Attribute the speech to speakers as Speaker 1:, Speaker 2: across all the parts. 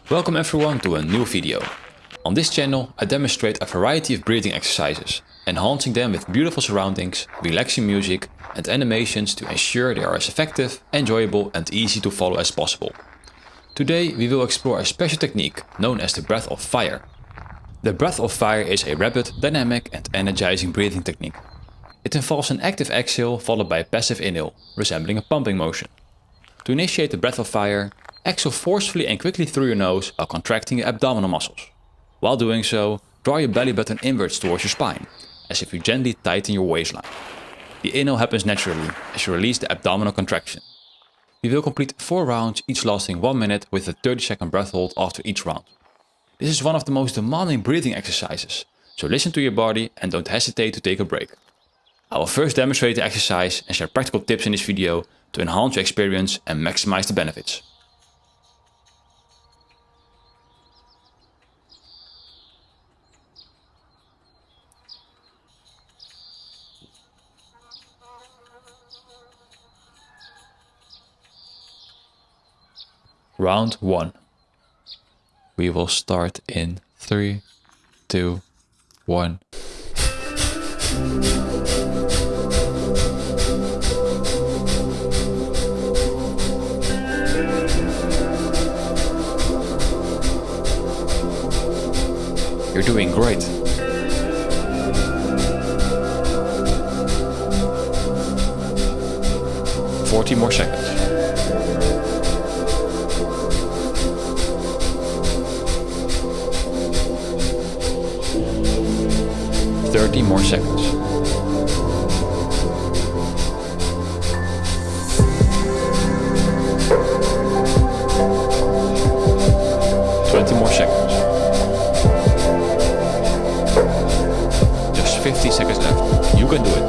Speaker 1: Welcome everyone to a new video. On this channel I demonstrate a variety of breathing exercises, enhancing them with beautiful surroundings, relaxing music and animations to ensure they are as effective, enjoyable and easy to follow as possible. Today we will explore a special technique known as the breath of fire. The breath of fire is a rapid, dynamic and energizing breathing technique. It involves an active exhale followed by a passive inhale, resembling a pumping motion. To initiate the breath of fire, exhale forcefully and quickly through your nose while contracting your abdominal muscles. While doing so, draw your belly button inwards towards your spine, as if you gently tighten your waistline. The inhale happens naturally as you release the abdominal contraction. We will complete 4 rounds, each lasting 1 minute with a 30-second breath hold after each round. This is one of the most demanding breathing exercises, so listen to your body and don't hesitate to take a break. I will first demonstrate the exercise and share practical tips in this video to enhance your experience and maximize the benefits. Round 1. We will start in 3, 2, 1. You're doing great. "40 more seconds. "30 more seconds. "20 more seconds. Just 50 seconds left. You can do it.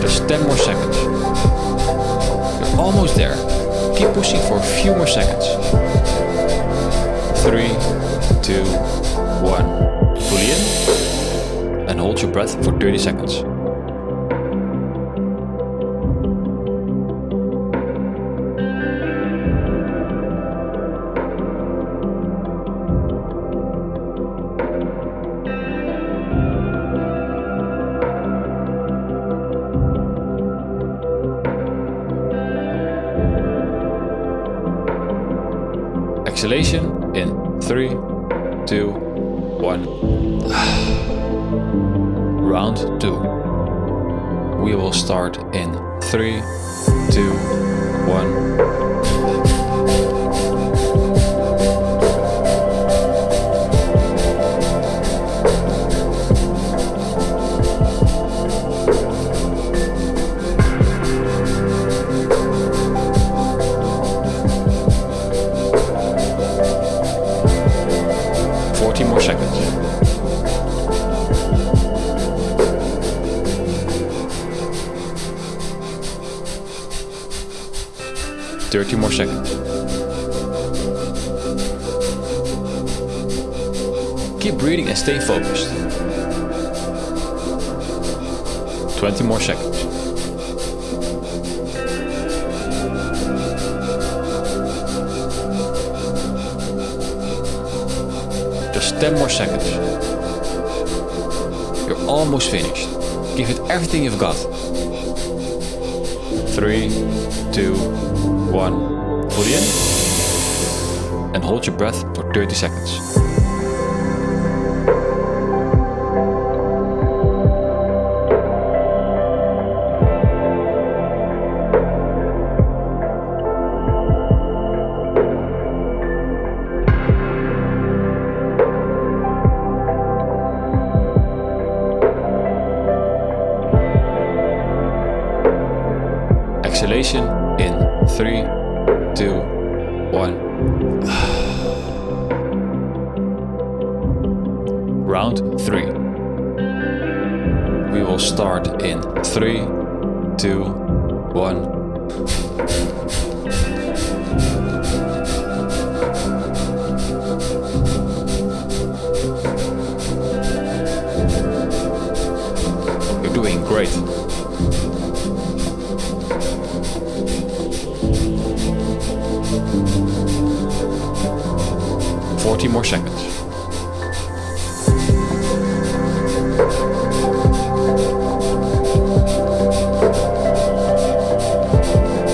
Speaker 1: Just 10 more seconds. You're almost there. Keep pushing for a few more seconds. 3, 2, 1. Fully in. And hold your breath for 30 seconds. Exhalation in 3, 2, 1. Round 2. We will start in 3, 2, 1. More seconds. 30 more seconds. Keep breathing and stay focused. 20 more seconds. Just 10 more seconds. You're almost finished. Give it everything you've got. 3, 2, 1. Fully in. And hold your breath for 30 seconds. Exhalation in 3, 2, 1. Round 3. We will start in 3, 2, 1. You're doing great. 40 more seconds.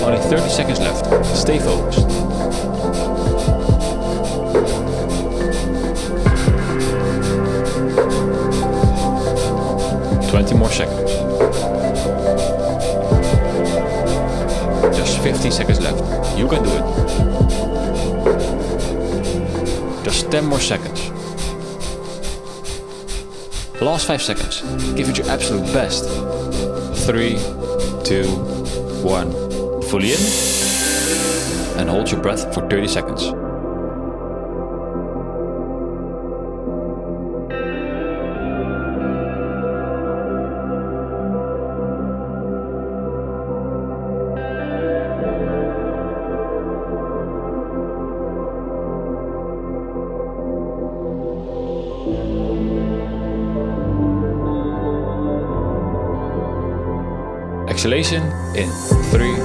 Speaker 1: Only 30 seconds left. Stay focused. More seconds. Just 15 seconds left. You can do it. Just 10 more seconds. Last 5 seconds. Give it your absolute best. 3, 2, 1. Fully in. And hold your breath for 30 seconds. Exhalation in 3,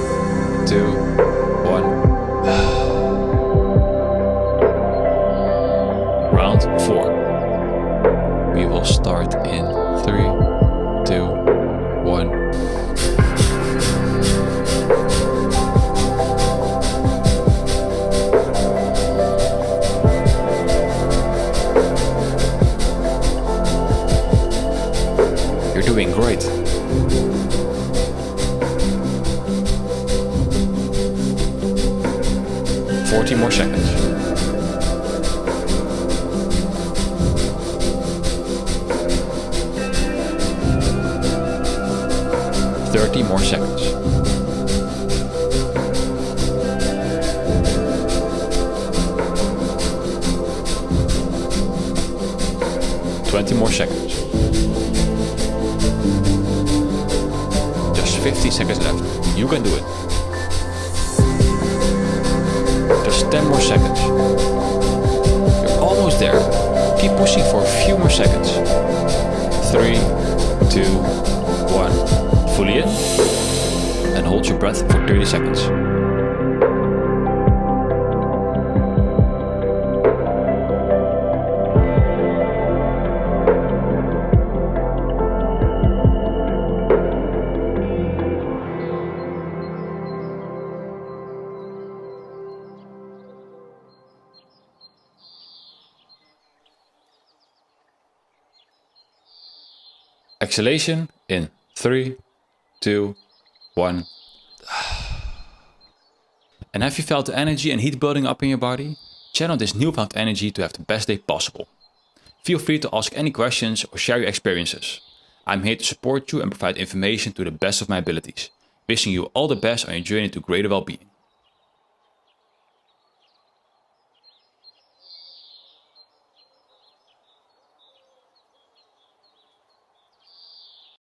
Speaker 1: 2, 1. Round 4. We will start in 3, 2, 1. You're doing great. More seconds. 30 more seconds. 20 more seconds. Just 50 seconds left. You can do it. Just 10 more seconds. You're almost there. Keep pushing for a few more seconds. 3, 2, 1. Fully in. And hold your breath for 30 seconds. Exhalation in 3, 2, 1. And have you felt the energy and heat building up in your body? Channel this newfound energy to have the best day possible. Feel free to ask any questions or share your experiences. I'm here to support you and provide information to the best of my abilities. Wishing you all the best on your journey to greater well-being.